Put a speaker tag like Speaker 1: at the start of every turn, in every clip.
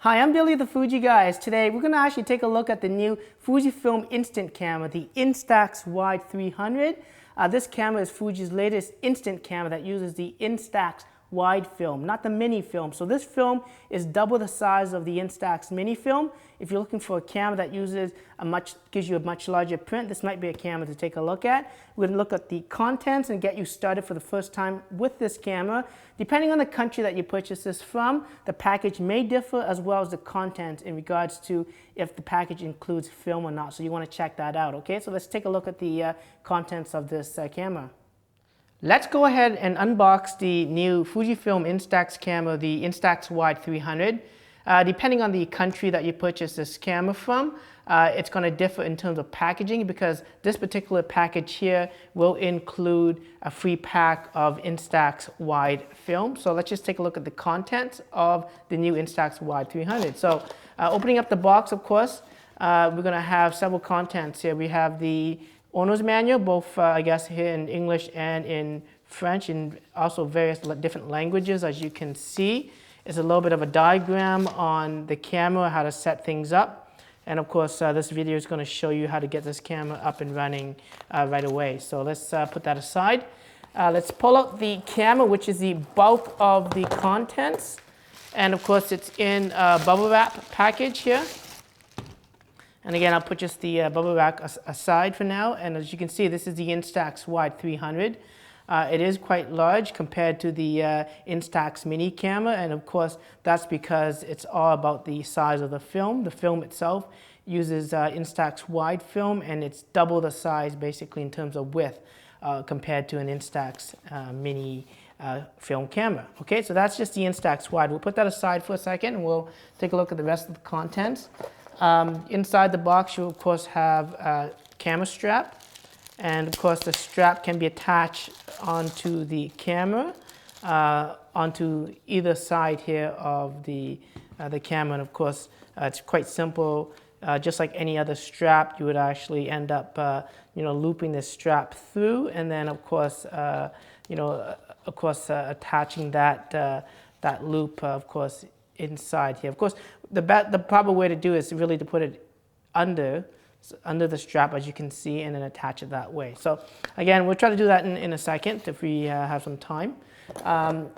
Speaker 1: Hi, I'm Billy the Fuji Guys. Today we're going to actually take a look at the new Fujifilm instant camera, the Instax Wide 300. This camera is Fuji's latest instant camera that uses the Instax wide film, not the mini film. So this film is double the size of the Instax mini film. If you're looking for a camera that gives you a much larger print, this might be a camera to take a look at. We're going to look at the contents and get you started for the first time with this camera. Depending on the country that you purchase this from, the package may differ as well as the content in regards to if the package includes film or not. So you want to check that out, okay? So let's take a look at the contents of this camera. Let's go ahead and unbox the new Fujifilm Instax camera, the Instax Wide 300. Depending on the country that you purchase this camera from, it's going to differ in terms of packaging because this particular package here will include a free pack of Instax Wide film. So let's just take a look at the contents of the new Instax Wide 300. So opening up the box, of course, we're going to have several contents here. We have the owner's manual, both I guess here in English and in French, and also various different languages. As you can see, it's a little bit of a diagram on the camera, how to set things up. And of course, this video is going to show you how to get this camera up and running right away. So let's put that aside. Let's pull out the camera, which is the bulk of the contents. And of course, it's in a bubble wrap package here. And again, I'll put just the bubble wrap aside for now. And as you can see, this is the Instax Wide 300. It is quite large compared to the Instax mini camera. And of course, that's because it's all about the size of the film. The film itself uses Instax wide film, and it's double the size basically in terms of width compared to an Instax mini film camera. Okay, so that's just the Instax wide. We'll put that aside for a second and we'll take a look at the rest of the contents. Inside the box, you of course have a camera strap, and of course the strap can be attached onto the camera, onto either side here of the camera. And of course, it's quite simple. Just like any other strap, you would actually end up, looping this strap through, and then of course, attaching that loop, of course, inside here. Of course, the proper way to do it is really to put it under the strap, as you can see, and then attach it that way. So again, we'll try to do that in a second if we have some time.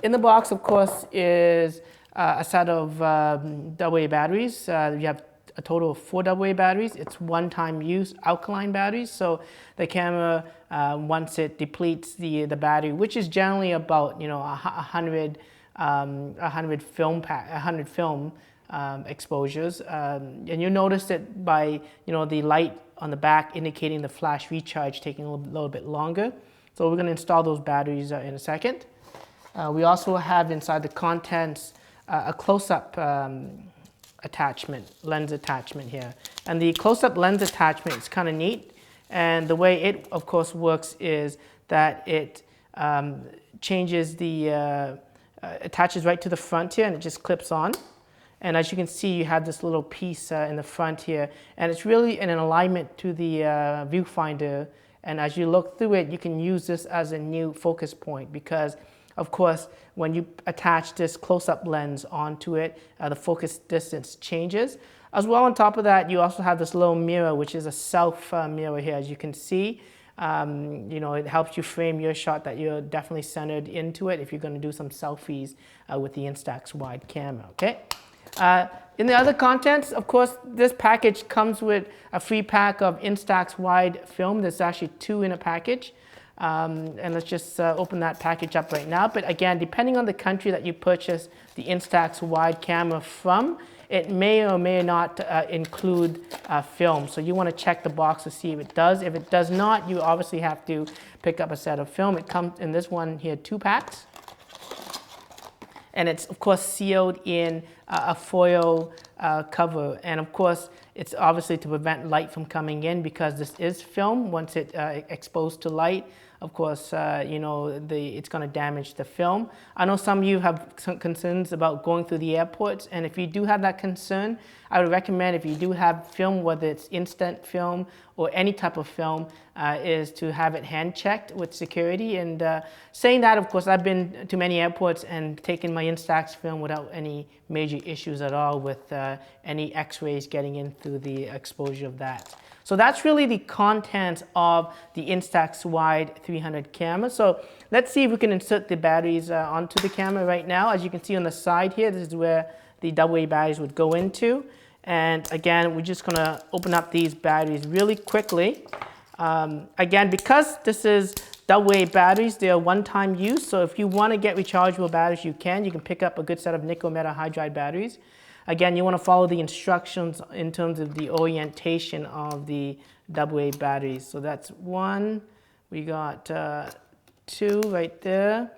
Speaker 1: In the box, of course, is a set of AA batteries. You have a total of 4 AA batteries. It's one-time use alkaline batteries. So the camera, once it depletes the battery, which is generally about 100 film exposures, and you'll notice it by the light on the back indicating the flash recharge taking a little bit longer. So we're going to install those batteries in a second. We also have inside the contents a close-up lens attachment here, and the close-up lens attachment is kind of neat. And the way it of course works is that it changes the attaches right to the front here, and it just clips on. And as you can see, you have this little piece in the front here, and it's really in an alignment to the viewfinder. And as you look through it, you can use this as a new focus point because, of course, when you attach this close-up lens onto it, the focus distance changes. As well, on top of that, you also have this little mirror, which is a self mirror here, as you can see. It helps you frame your shot that you're definitely centered into it if you're going to do some selfies with the Instax wide camera, okay? In the other contents, of course, this package comes with a free pack of Instax wide film. There's actually 2 in a package. And let's just open that package up right now. But again, depending on the country that you purchase the Instax wide camera from, it may or may not include film. So you want to check the box to see if it does. If it does not, you obviously have to pick up a set of film. It comes in this one here, 2 packs. And it's of course sealed in a foil cover. And of course, it's obviously to prevent light from coming in because this is film. Once it's exposed to light, of course, it's going to damage the film. I know some of you have some concerns about going through the airports, and if you do have that concern, I would recommend if you do have film, whether it's instant film or any type of film, is to have it hand checked with security. And saying that, of course, I've been to many airports and taken my Instax film without any major issues at all with any x-rays getting in through the exposure of that. So that's really the contents of the Instax Wide 300 camera. So let's see if we can insert the batteries onto the camera right now. As you can see on the side here, this is where the AA batteries would go into. And again, we're just gonna open up these batteries really quickly. Again, because this is AA batteries, they are one-time use. So if you wanna get rechargeable batteries, you can. You can pick up a good set of nickel metal hydride batteries. Again, you want to follow the instructions in terms of the orientation of the AA batteries. So that's one, we got two right there,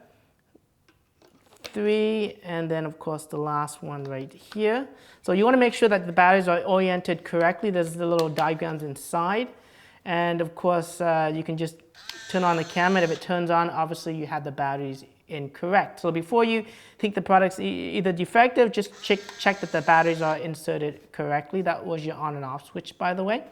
Speaker 1: three, and then of course the last one right here. So you want to make sure that the batteries are oriented correctly. There's the little diagrams inside. And of course, you can just turn on the camera. If it turns on, obviously you have the batteries incorrect. So before you think the product's either defective, just check that the batteries are inserted correctly. That was your on and off switch, by the way.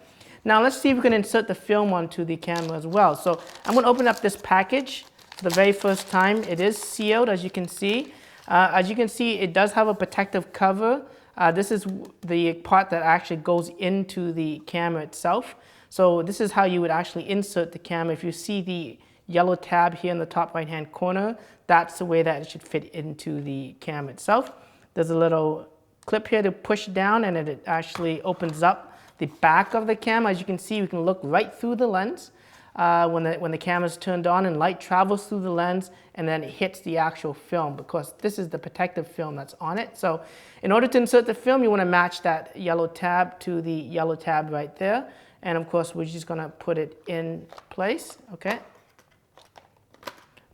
Speaker 1: Now let's see if we can insert the film onto the camera as well. So I'm going to open up this package for the very first time. It is sealed, as you can see. It does have a protective cover. This is the part that actually goes into the camera itself. So this is how you would actually insert the camera. If you see the yellow tab here in the top right hand corner, that's the way that it should fit into the camera itself. There's a little clip here to push down, and it actually opens up the back of the camera. As you can see, we can look right through the lens when the camera's turned on, and light travels through the lens and then it hits the actual film, because this is the protective film that's on it. So in order to insert the film, you want to match that yellow tab to the yellow tab right there. And of course, we're just going to put it in place. Okay.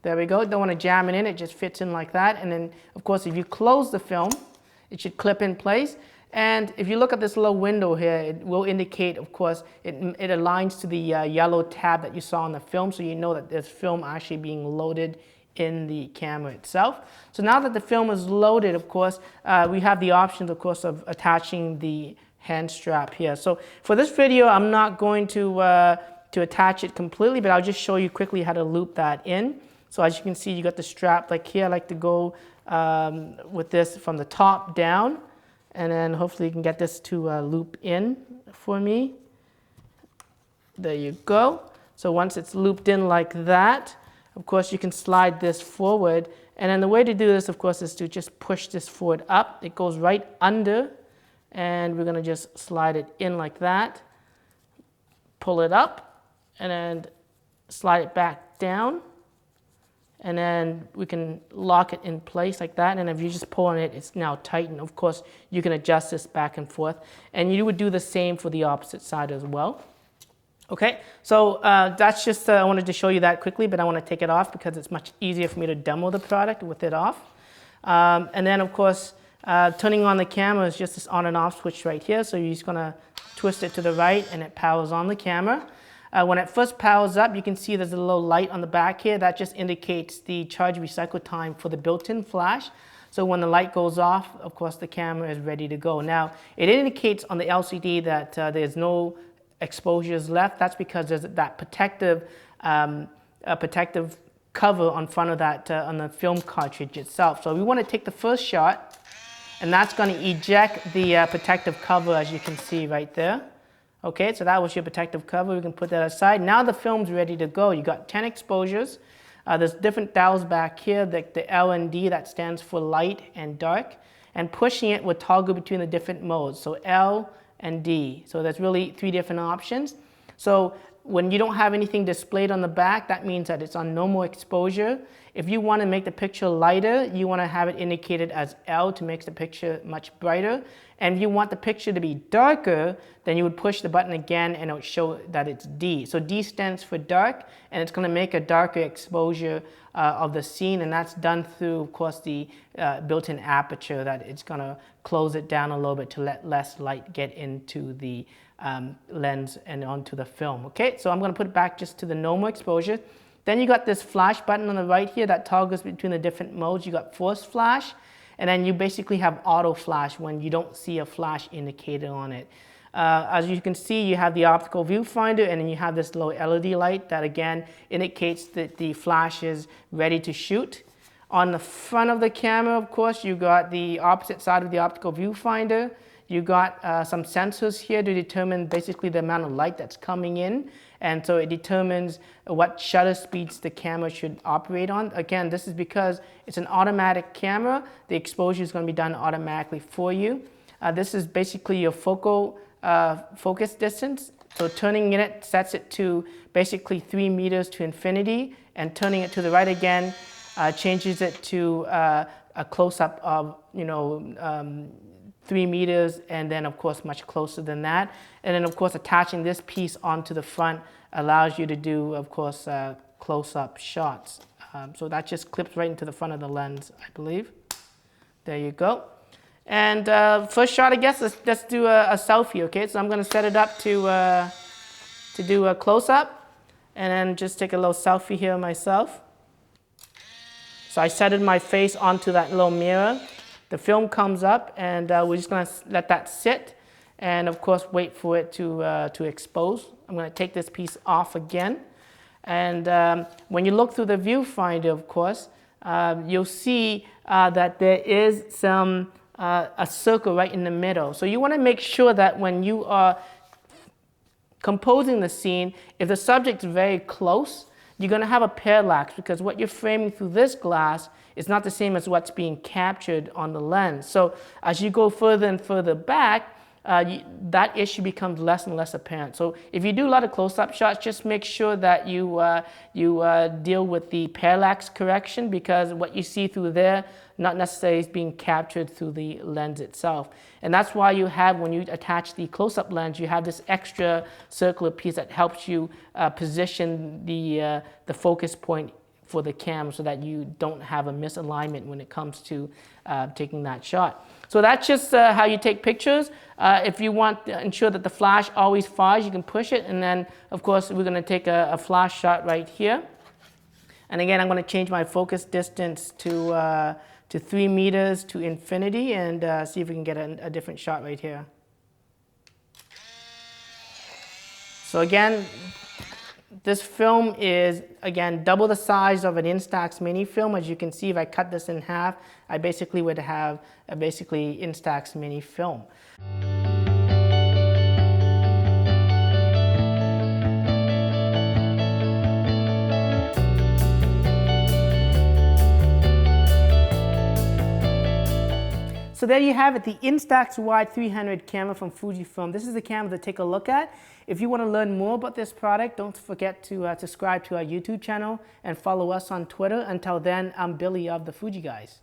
Speaker 1: There we go. Don't want to jam it in. It just fits in like that. And then, of course, if you close the film, it should clip in place. And if you look at this little window here, it will indicate, of course, it aligns to the yellow tab that you saw on the film, so you know that there's film actually being loaded in the camera itself. So now that the film is loaded, of course, we have the option, of course, of attaching the hand strap here. So for this video, I'm not going to attach it completely, but I'll just show you quickly how to loop that in. So as you can see, you got the strap like here. I like to go with this from the top down, and then hopefully you can get this to loop in for me. There you go. So once it's looped in like that, of course you can slide this forward. And then the way to do this, of course, is to just push this forward up. It goes right under, and we're gonna just slide it in like that. Pull it up, and then slide it back down. And then we can lock it in place like that. And if you just pull on it, it's now tightened. Of course, you can adjust this back and forth. And you would do the same for the opposite side as well. Okay, so that's just, I wanted to show you that quickly, but I want to take it off because it's much easier for me to demo the product with it off. And then, of course, turning on the camera is just this on and off switch right here. So you're just going to twist it to the right, and it powers on the camera. When it first powers up, you can see there's a little light on the back here. That just indicates the charge recycle time for the built-in flash. So when the light goes off, of course, the camera is ready to go. Now, it indicates on the LCD that there's no exposures left. That's because there's that protective cover on front of that, on the film cartridge itself. So we want to take the first shot, and that's going to eject the protective cover, as you can see right there. Okay, so that was your protective cover. We can put that aside. Now the film's ready to go. You got 10 exposures. There's different dials back here, the L and D, that stands for light and dark. And pushing it will toggle between the different modes, so L and D. So there's really 3 different options. So when you don't have anything displayed on the back, that means that it's on normal exposure. If you want to make the picture lighter, you want to have it indicated as L to make the picture much brighter. And if you want the picture to be darker, then you would push the button again and it would show that it's D. So D stands for dark, and it's going to make a darker exposure of the scene, and that's done through, of course, the built-in aperture that it's going to close it down a little bit to let less light get into the lens and onto the film. Okay, so I'm going to put it back just to the normal exposure. Then you got this flash button on the right here that toggles between the different modes. You got force flash, and then you basically have auto flash when you don't see a flash indicator on it. As you can see, you have the optical viewfinder, and then you have this little LED light that again indicates that the flash is ready to shoot. On the front of the camera, of course, you got the opposite side of the optical viewfinder. You got some sensors here to determine basically the amount of light that's coming in. And so it determines what shutter speeds the camera should operate on. Again, this is because it's an automatic camera. The exposure is going to be done automatically for you. This is basically your focal focus distance. So turning it sets it to basically 3 meters to infinity, and turning it to the right again changes it to a close-up of 3 meters, and then of course much closer than that. And then of course attaching this piece onto the front allows you to do, of course, close-up shots. So that just clips right into the front of the lens, I believe. There you go. And first shot, I guess, let's do a selfie, okay? So I'm gonna set it up to do a close-up, and then just take a little selfie here myself. So I centered my face onto that little mirror. The film comes up, and we're just going to let that sit, and of course wait for it to expose. I'm going to take this piece off again, and when you look through the viewfinder, of course, you'll see that there is a circle right in the middle. So you want to make sure that when you are composing the scene, if the subject is very close, you're going to have a parallax, because what you're framing through this glass is not the same as what's being captured on the lens. So as you go further and further back, that issue becomes less and less apparent. So if you do a lot of close-up shots, just make sure that you deal with the parallax correction, because what you see through there not necessarily is being captured through the lens itself. And that's why you have, when you attach the close-up lens, you have this extra circular piece that helps you position the focus point for the camera, so that you don't have a misalignment when it comes to taking that shot. So that's just how you take pictures. If you want to ensure that the flash always fires, you can push it, and then of course we're going to take a flash shot right here. And again, I'm going to change my focus distance to 3 meters to infinity, and see if we can get a different shot right here. So again, this film is, again, double the size of an Instax mini film. As you can see, if I cut this in half, I basically would have a Instax mini film. So there you have it, the Instax Wide 300 camera from Fujifilm. This is the camera to take a look at. If you want to learn more about this product, don't forget to subscribe to our YouTube channel and follow us on Twitter. Until then, I'm Billy of the Fuji Guys.